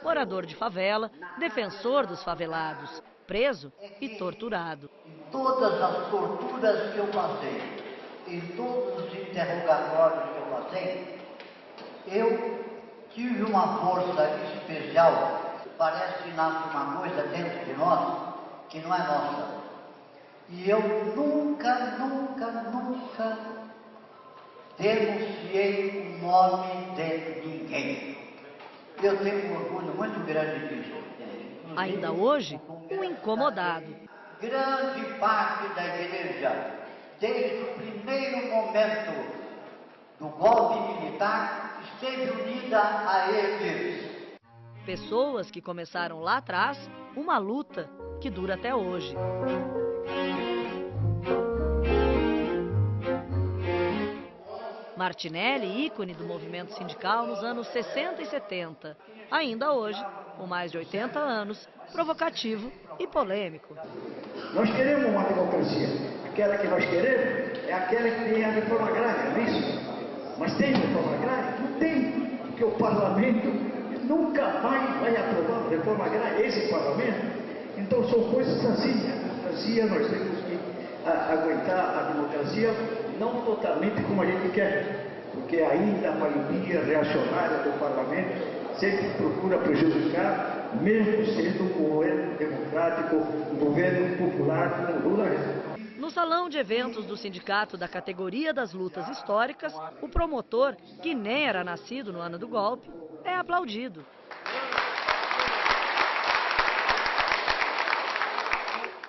morador de favela, defensor dos favelados, preso e torturado. Todas as torturas que eu passei, em todos os interrogatórios que eu passei, eu tive uma força especial. Parece que nasce uma coisa dentro de nós que não é nossa. E eu nunca denunciei o nome de ninguém. Eu tenho um orgulho muito grande disso. Ainda hoje, um incomodado. Grande parte da igreja, desde o primeiro momento do golpe militar, esteve unida a eles. Pessoas que começaram lá atrás uma luta que dura até hoje. Martinelli, ícone do movimento sindical nos anos 60 e 70. Ainda hoje, com mais de 80 anos, provocativo e polêmico. Nós queremos uma democracia. Aquela que nós queremos é aquela que tem a reforma agrária, não é isso? Mas tem reforma agrária? Não tem, porque o parlamento nunca mais vai aprovar a reforma agrária, esse parlamento. Então são coisas assim. A democracia, nós temos que aguentar a democracia, não totalmente como a gente quer, porque ainda a maioria reacionária do parlamento sempre procura prejudicar, mesmo sendo um governo democrático, um governo popular como Lula. No salão de eventos do sindicato da categoria das lutas históricas, o promotor, que nem era nascido no ano do golpe, é aplaudido.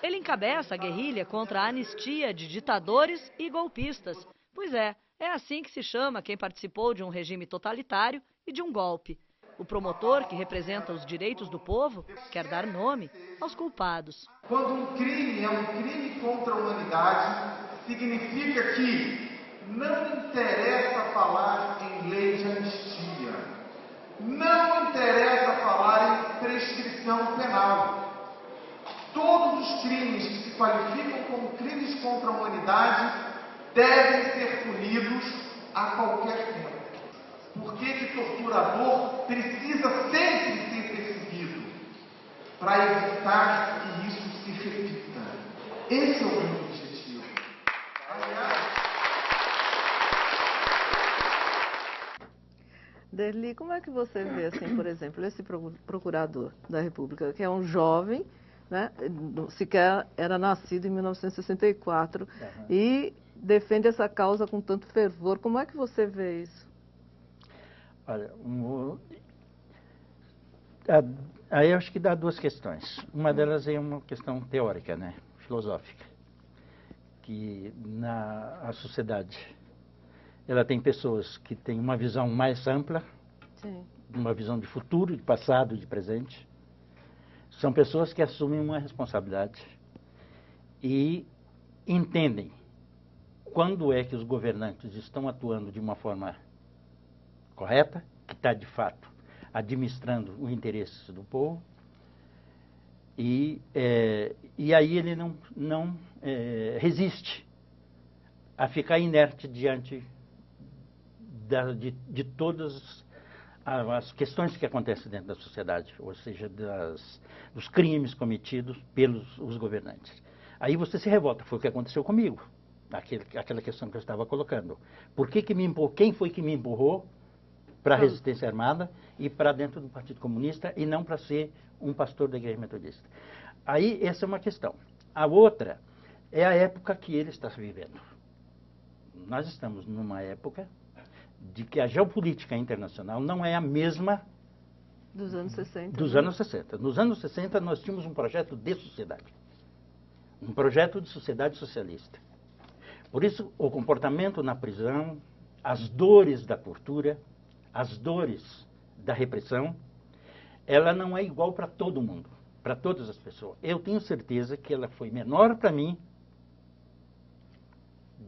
Ele encabeça a guerrilha contra a anistia de ditadores e golpistas. Pois é assim que se chama quem participou de um regime totalitário e de um golpe. O promotor, que representa os direitos do povo, quer dar nome aos culpados. Quando um crime é um crime contra a humanidade, significa que não interessa falar em lei de anistia, não interessa falar em prescrição penal. Todos os crimes que se qualificam como crimes contra a humanidade devem ser punidos a qualquer tempo. Por que torturador precisa sempre ser perseguido? Para evitar que isso se repita. Esse é o meu objetivo. Derli, como é que você vê, assim, por exemplo, esse procurador da República, que é um jovem, né, sequer era nascido em 1964, e defende essa causa com tanto fervor. Como é que você vê isso? Olha, aí eu acho que dá duas questões. Uma delas é uma questão teórica, né, filosófica, que a sociedade ela tem pessoas que têm uma visão mais ampla, Sim. Uma visão de futuro, de passado, de presente. São pessoas que assumem uma responsabilidade e entendem quando é que os governantes estão atuando de uma forma correta, que está de fato administrando o interesse do povo, e aí ele não resiste a ficar inerte diante de todas as questões que acontecem dentro da sociedade, ou seja, dos crimes cometidos pelos os governantes. Aí você se revolta, foi o que aconteceu comigo, aquela questão que eu estava colocando. Quem foi que me empurrou para a resistência armada e para dentro do Partido Comunista e não para ser um pastor da Igreja Metodista? Aí essa é uma questão. A outra é a época que ele está vivendo. Nós estamos numa época de que a geopolítica internacional não é a mesma dos anos 60. Dos anos 60. Nos anos 60 nós tínhamos um projeto de sociedade. Um projeto de sociedade socialista. Por isso, o comportamento na prisão, as dores da tortura, as dores da repressão, ela não é igual para todo mundo, para todas as pessoas. Eu tenho certeza que ela foi menor para mim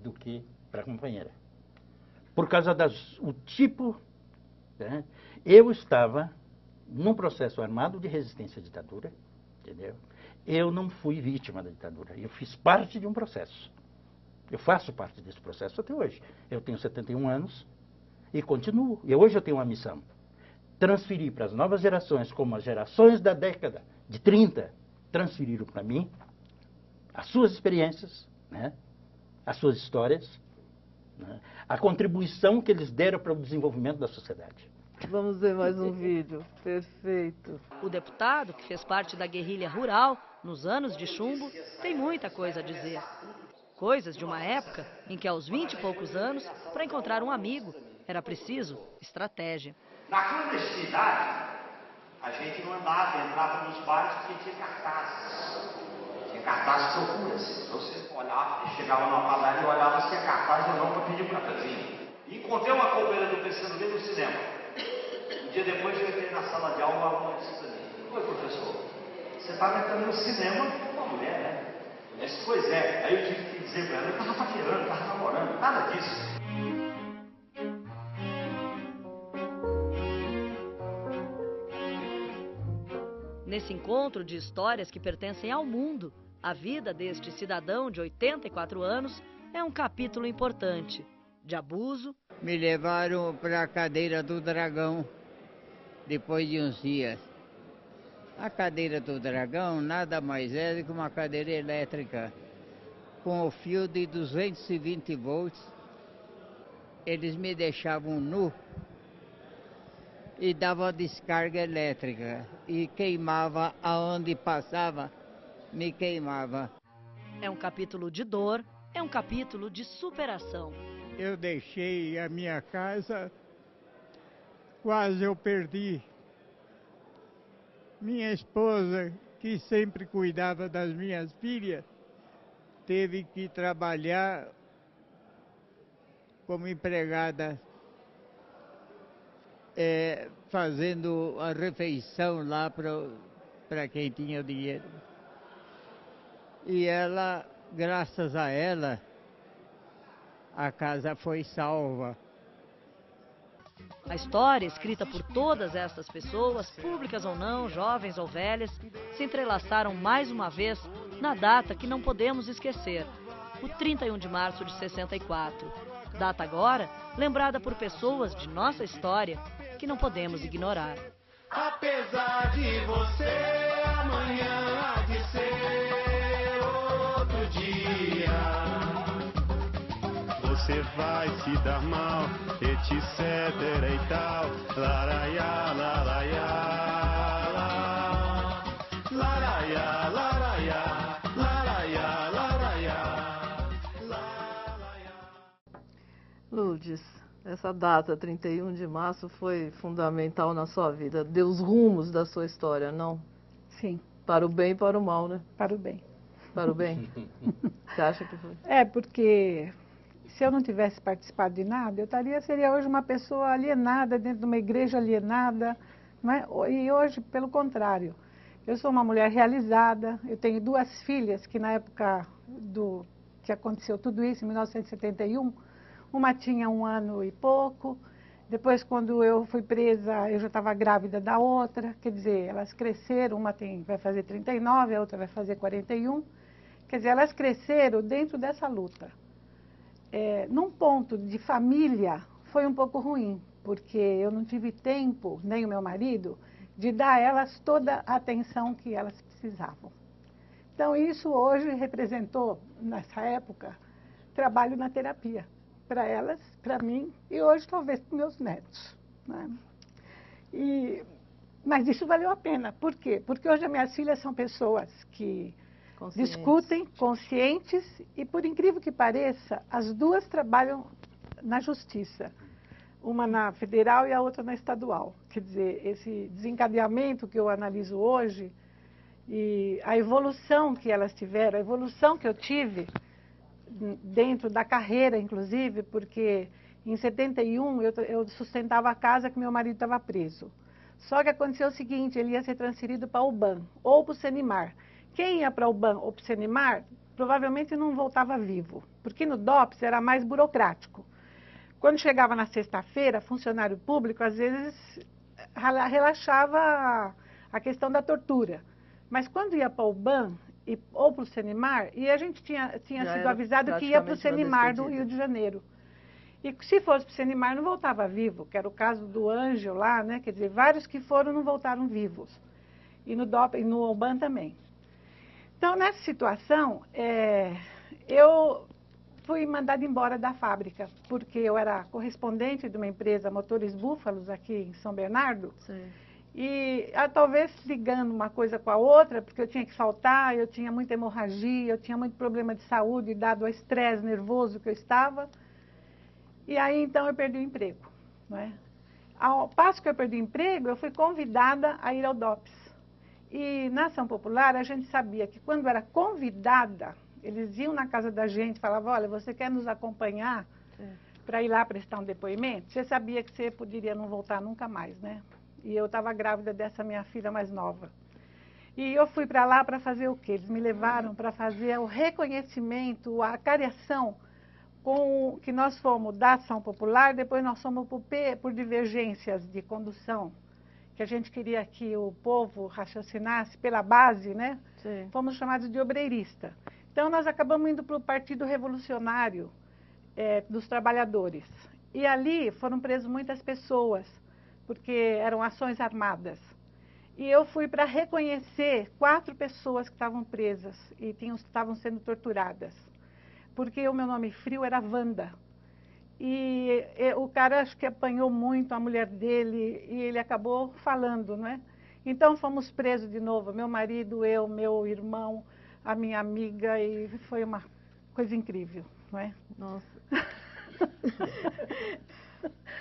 do que para a companheira. Por causa do tipo, né? Eu estava num processo armado de resistência à ditadura, entendeu? Eu não fui vítima da ditadura, eu fiz parte de um processo. Eu faço parte desse processo até hoje. Eu tenho 71 anos e continuo. E hoje eu tenho uma missão. transferir para as novas gerações, como as gerações da década de 30 transferiram para mim, as suas experiências, né? As suas histórias, né? A contribuição que eles deram para o desenvolvimento da sociedade. Vamos ver mais um vídeo. Perfeito. O deputado, que fez parte da guerrilha rural nos anos de chumbo, tem muita coisa a dizer. Coisas de uma época em que, aos 20 e poucos anos, para encontrar um amigo, era preciso estratégia. Na clandestinidade, a gente não andava, entrava nos bares porque tinha cartazes. Tinha cartazes procuras. Você olhava, chegava numa padaria e olhava se tinha cartaz ou não para pedir um cafezinho. E encontrei uma companheira do PCdoB no cinema. Um dia depois eu entrei na sala de aula, uma aluna disse para mim: oi, professor, você estava entrando no cinema com uma mulher, né? Eu disse: pois é. Aí eu tive que dizer para ela: eu estava paquerando, estava namorando, nada disso. Nesse encontro de histórias que pertencem ao mundo, a vida deste cidadão de 84 anos é um capítulo importante de abuso. Me levaram para a cadeira do dragão depois de uns dias. A cadeira do dragão nada mais é do que uma cadeira elétrica com o fio de 220 volts. Eles me deixavam nu e davam descarga elétrica e queimava aonde passava, me queimava. É um capítulo de dor, é um capítulo de superação. Eu deixei a minha casa, quase eu perdi. Minha esposa, que sempre cuidava das minhas filhas, teve que trabalhar como empregada, fazendo a refeição lá para quem tinha o dinheiro. E ela, graças a ela, a casa foi salva. A história, escrita por todas estas pessoas, públicas ou não, jovens ou velhas, se entrelaçaram mais uma vez na data que não podemos esquecer, o 31 de março de 64. Data agora lembrada por pessoas de nossa história que não podemos ignorar. Apesar de você, amanhã há de ser outro dia. Você vai se dar mal, etc e tal. Laraiá, laraiá, laraiá, laraiá, laraiá, laraiá. Lourdes, essa data, 31 de março, foi fundamental na sua vida. Deu os rumos da sua história, não? Sim. Para o bem e para o mal, né? Para o bem. Para o bem? Você acha que foi? É, porque se eu não tivesse participado de nada, seria hoje uma pessoa alienada, dentro de uma igreja alienada, não é? E hoje, pelo contrário, eu sou uma mulher realizada, eu tenho 2 filhas que na época que aconteceu tudo isso, em 1971, uma tinha 1 ano e pouco, depois quando eu fui presa, eu já estava grávida da outra, quer dizer, elas cresceram, uma vai fazer 39, a outra vai fazer 41, quer dizer, elas cresceram dentro dessa luta. Num ponto de família, foi um pouco ruim, porque eu não tive tempo, nem o meu marido, de dar a elas toda a atenção que elas precisavam. Então, isso hoje representou, nessa época, trabalho na terapia, para elas, para mim, e hoje talvez para meus netos, né? Mas isso valeu a pena. Por quê? Porque hoje as minhas filhas são pessoas que discutem, conscientes, e por incrível que pareça, as 2 trabalham na justiça. Uma na federal e a outra na estadual. Quer dizer, esse desencadeamento que eu analiso hoje e a evolução que elas tiveram, a evolução que eu tive dentro da carreira, inclusive, porque em 71 eu sustentava a casa que meu marido estava preso. Só que aconteceu o seguinte, ele ia ser transferido para o UBAN ou para o Senimar. Quem ia para o UBAN ou para o Senimar, provavelmente não voltava vivo, porque no DOPS era mais burocrático. Quando chegava na sexta-feira, funcionário público, às vezes, relaxava a questão da tortura. Mas quando ia para o UBAN ou para o Senimar, e a gente tinha sido avisado que ia para o Senimar do Rio de Janeiro. E se fosse para o Senimar, não voltava vivo, que era o caso do Ângelo lá, né? Quer dizer, vários que foram não voltaram vivos. E no DOP e no UBAN também. Então, nessa situação, eu fui mandada embora da fábrica, porque eu era correspondente de uma empresa, Motores Búfalos, aqui em São Bernardo. Sim. E talvez ligando uma coisa com a outra, porque eu tinha que faltar, eu tinha muita hemorragia, eu tinha muito problema de saúde, dado ao estresse nervoso que eu estava. E aí, então, eu perdi o emprego. Não é? Ao passo que eu perdi o emprego, eu fui convidada a ir ao DOPS. E na ação popular, a gente sabia que quando era convidada, eles iam na casa da gente e falavam, olha, você quer nos acompanhar para ir lá prestar um depoimento? Você sabia que você poderia não voltar nunca mais, né? E eu estava grávida dessa minha filha mais nova. E eu fui para lá para fazer o quê? Eles me levaram para fazer o reconhecimento, a cariação, com que nós fomos da ação popular, depois nós fomos por divergências de condução, que a gente queria que o povo raciocinasse pela base, né? Sim. Fomos chamados de obreirista. Então, nós acabamos indo para o Partido Revolucionário dos Trabalhadores. E ali foram presas muitas pessoas, porque eram ações armadas. E eu fui para reconhecer 4 pessoas que estavam presas e estavam sendo torturadas. Porque o meu nome frio era Wanda. E o cara acho que apanhou muito a mulher dele e ele acabou falando, não é? Então fomos presos de novo, meu marido, eu, meu irmão, a minha amiga, e foi uma coisa incrível, não é? Nossa.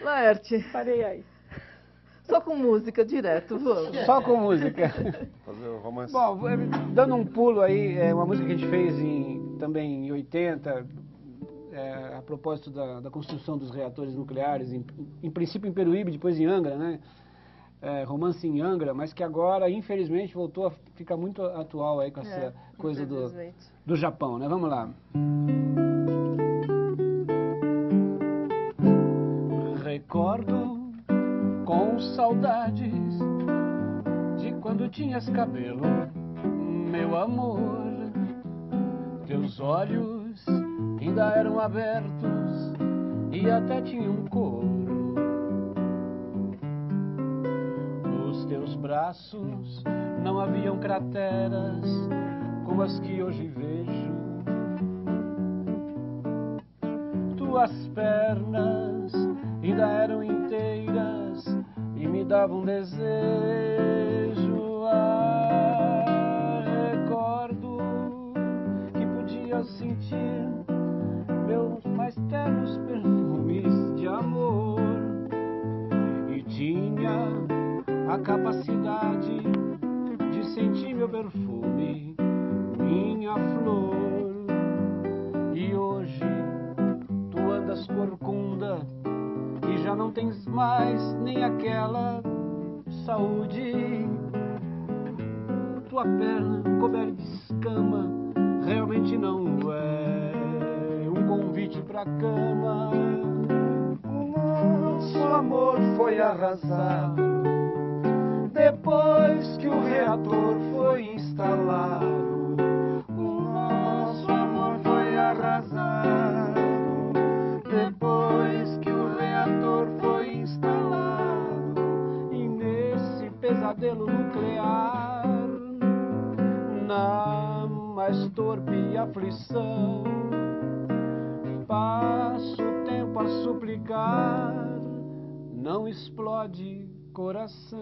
Laerte. Parei aí. Só com música direto, vamos. Só com música. Fazer o romance. Bom, dando um pulo aí, uma música que a gente fez também em 80, a propósito da construção dos reatores nucleares, em princípio em Peruíbe, depois em Angra, né? Romance em Angra, mas que agora, infelizmente, voltou a ficar muito atual aí com essa coisa do Japão, né? Vamos lá. Recordo com saudades de quando tinhas cabelo, meu amor. Teus olhos ainda eram abertos e até tinham couro. Nos teus braços não haviam crateras como as que hoje vejo. Tuas pernas ainda eram inteiras e me davam desejo. Recordo que podia sentir meus mais ternos perfumes de amor e tinha a capacidade de sentir meu perfume, minha flor. E hoje tu andas corcunda e já não tens mais nem aquela saúde. Tua perna coberta de escama realmente não é um convite pra cama. O nosso amor foi arrasado depois que o reator foi instalado. O nosso amor foi arrasado depois que o reator foi instalado. E nesse pesadelo nuclear, na mais torpe aflição, passo o tempo a suplicar, não explode coração.